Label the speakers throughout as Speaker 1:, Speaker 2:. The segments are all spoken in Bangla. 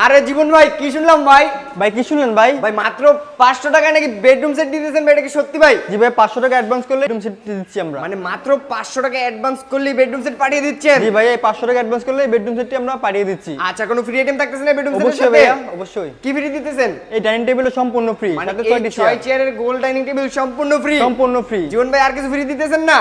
Speaker 1: আরে জীবন ভাই কি শুনলাম ভাই?
Speaker 2: ভাই কি শুনলেন ভাই?
Speaker 1: ভাই মাত্র 500 টাকায় নাকি বেডরুম সেট দিতেছেন ভাই, এটা কি সত্যি ভাই?
Speaker 2: জি ভাই 500 টাকা অ্যাডভান্স করলে বেডরুম সেট দিচ্ছি আমরা।
Speaker 1: মানে মাত্র 500 টাকা অ্যাডভান্স করলেই বেডরুম সেট পাঠিয়ে দিচ্ছেন?
Speaker 2: জি ভাই এই 500 টাকা অ্যাডভান্স করলে বেডরুম সেটটি আমরা পাঠিয়ে দিচ্ছি।
Speaker 1: আচ্ছা, কোনো ফ্রি আইটেম থাকতেছে না বেডরুম সেটের
Speaker 2: অবশ্যই
Speaker 1: সাথে?
Speaker 2: ভাইয়া অবশ্যই।
Speaker 1: কি ফ্রি দিতেছেন?
Speaker 2: এই ডাইনিং টেবিলও সম্পূর্ণ ফ্রি,
Speaker 1: মানে
Speaker 2: সাথে
Speaker 1: এই 6 চেয়ারের গোল ডাইনিং টেবিল সম্পূর্ণ ফ্রি?
Speaker 2: সম্পূর্ণ ফ্রি।
Speaker 1: জীবন ভাই আর কিছু ফ্রি দিতেছেন না?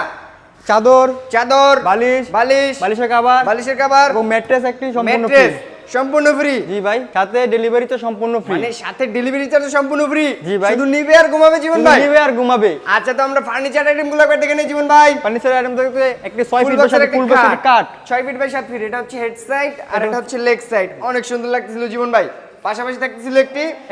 Speaker 2: চাদর,
Speaker 1: চাদর,
Speaker 2: বালিশ,
Speaker 1: বালিশ,
Speaker 2: বালিশের কভার,
Speaker 1: বালিশের কভার
Speaker 2: এবং ম্যাট্রেস একটি সম্পূর্ণ ফ্রি।
Speaker 1: ম্যাট্রেস সম্পূর্ণ ফ্রি?
Speaker 2: জি ভাই, সাথে ডেলিভারি তো সম্পূর্ণ ফ্রি।
Speaker 1: মানে সাথে ডেলিভারি চার্জ সম্পূর্ণ ফ্রি?
Speaker 2: জি ভাই।
Speaker 1: শুধু নিবে আর ঘুমাবে জীবন ভাই?
Speaker 2: নিবে আর ঘুমাবে।
Speaker 1: আচ্ছা, তো আমরা ফার্নিচার আইটেমগুলো একবার দেখে নেই জীবন ভাই।
Speaker 2: ফার্নিচার আইটেম থেকে একটি 6 ফিট
Speaker 1: ফুল বক্সের
Speaker 2: ফুল বক্সের কাট
Speaker 1: 6 ফিট বাই 7 ফিট, এটা হচ্ছে হেড সাইড আর এটা হচ্ছে লেগ সাইড। অনেক সুন্দর লাগতেছিল জীবন ভাই। পাশাপাশি থাকতেছিল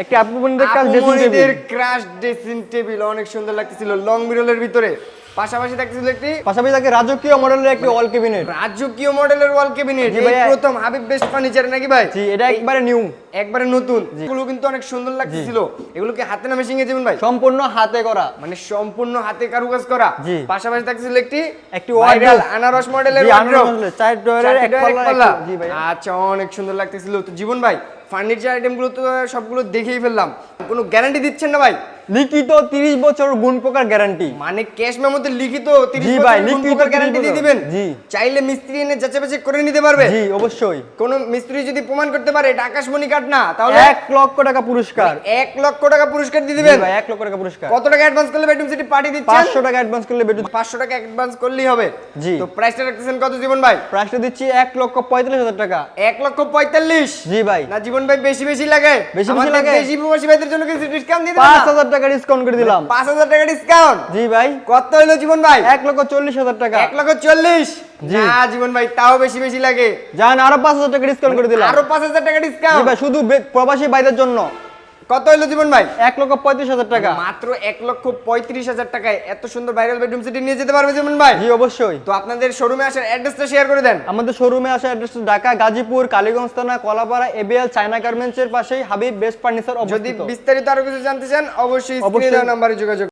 Speaker 2: একটি আপুমনিদের কাজ ড্রেসিং টেবিল।
Speaker 1: আপুমনিদের ক্রাশ ড্রেসিং টেবিল, অনেক সুন্দর লাগতেছিল লং মিররের ভিতরে। পাশাপাশি থাকতেছিল
Speaker 2: পাশাপাশি থাকে রাজকীয় মডেলের একটি ওয়াল ক্যাবিনেট।
Speaker 1: রাজকীয় মডেলের ওয়াল ক্যাবিনেট।
Speaker 2: জি
Speaker 1: এই
Speaker 2: ভাই।
Speaker 1: প্রথম হাবিব বেস্ট ফার্নিচার নাকি ভাই?
Speaker 2: জি এটা একবারে নিউ,
Speaker 1: একবারে নতুন। এগুলো কিন্তু অনেক সুন্দর লাগতেছিল। এগুলো কি হাতে না মেশিনে জীবন ভাই?
Speaker 2: সম্পূর্ণ হাতে করা,
Speaker 1: মানে সম্পূর্ণ হাতে কারুকাজ করা।
Speaker 2: জি।
Speaker 1: পাশাপাশি থাকতেছিল
Speaker 2: একটি
Speaker 1: ভাইরাল
Speaker 2: ওয়ার্ডরোব,
Speaker 1: আনারস মডেলের
Speaker 2: জি,
Speaker 1: ওয়ার্ডরোব।
Speaker 2: আনারস মডেলের, 4 ডয়ারের এক পাল্লা। জি ভাই।
Speaker 1: আচ্ছা, অনেক সুন্দর লাগতেছিল। তো জীবন ভাই ফার্নিচার আইটেমগুলো তো সবগুলো দেখেই ফেললাম, কোনো গ্যারান্টি দিচ্ছেন না ভাই?
Speaker 2: লিখিত 30 বছর গুণ পোকার গ্যারান্টি।
Speaker 1: মানে ক্যাশ মেমোতে লিখিত 30
Speaker 2: জি
Speaker 1: বছর
Speaker 2: ভাই,
Speaker 1: গুণ
Speaker 2: লিখিত
Speaker 1: পোকার গ্যারান্টি
Speaker 2: 30
Speaker 1: দিয়ে
Speaker 2: বছর।
Speaker 1: দিবেন?
Speaker 2: জি।
Speaker 1: চাইলে মিস্ত্রি এনে যাচাই করে নিতে পারবে?
Speaker 2: জি অবশ্যই।
Speaker 1: কোন মিস্ত্রি যদি প্রমাণ করতে পারে এটা আকাশমণি কাঠ না, তাহলে
Speaker 2: 1 লক্ষ টাকা পুরস্কার।
Speaker 1: 1 লক্ষ টাকা পুরস্কার দিয়ে
Speaker 2: জি
Speaker 1: দিবেন?
Speaker 2: ভাই 1 লক্ষ টাকা পুরস্কার।
Speaker 1: কত টাকা অ্যাডভান্স করলে বেডরুম সিটি পাঠিয়ে দিচ্ছেন?
Speaker 2: 500 টাকা অ্যাডভান্স করলে বেডরুম।
Speaker 1: 500 টাকা অ্যাডভান্স করলেই হবে?
Speaker 2: জি।
Speaker 1: তো প্রাইসটা রাখতেছেন কত জীবন ভাই?
Speaker 2: প্রাইসটা দিচ্ছি 1,45,000 টাকা।
Speaker 1: 1,45,000?
Speaker 2: জি ভাই।
Speaker 1: না জীবন ভাই বেশি বেশি লাগে?
Speaker 2: বেশি
Speaker 1: আমাদের
Speaker 2: লাগে?
Speaker 1: দেশি প্রবাসী ভাইদের জন্য কিছু ডিসকাউন্ট দিয়ে দিবেন?
Speaker 2: 5000 টাকা ডিসকাউন্ট করে দিলাম।
Speaker 1: 5000 টাকা ডিসকাউন্ট?
Speaker 2: জি ভাই।
Speaker 1: কত হলো জীবন ভাই?
Speaker 2: 1,40,000 টাকা।
Speaker 1: 1,40,000?
Speaker 2: জি।
Speaker 1: না জীবন ভাই তাও বেশি বেশি লাগে।
Speaker 2: জান আরো 5000 টাকা ডিসকাউন্ট করে দিলাম।
Speaker 1: আরো 5000 টাকা
Speaker 2: জি
Speaker 1: ডিসকাউন্ট?
Speaker 2: ভাই, শুধু প্রবাসী ভাইদের জন্য।
Speaker 1: কত হলো জীবন ভাই?
Speaker 2: 1,35,000 টাকা।
Speaker 1: মাত্র 1,35,000 টাকায় এত সুন্দর ভাইরাল বেডরুম সেট নিয়ে যেতে পারবে জীবন ভাই?
Speaker 2: জি অবশ্যই।
Speaker 1: তো আপনাদের শোরুমে আসার অ্যাড্রেসটা শেয়ার করে দেন।
Speaker 2: আমাদের শোরুমে আসা অ্যাড্রেস ঢাকা গাজীপুর কালীগঞ্জ থানা কলাপাড়া এবিএল চায়না গার্মেন্টসের পাশেই হাবিব বেস্ট ফার্নিচার
Speaker 1: যদি
Speaker 2: অবস্থিত।
Speaker 1: বিস্তারিত আরো কিছু জানতে চান অবশ্যই স্ক্রিনে
Speaker 2: অবশ্যই।
Speaker 1: দেওয়া নম্বরে যোগাযোগ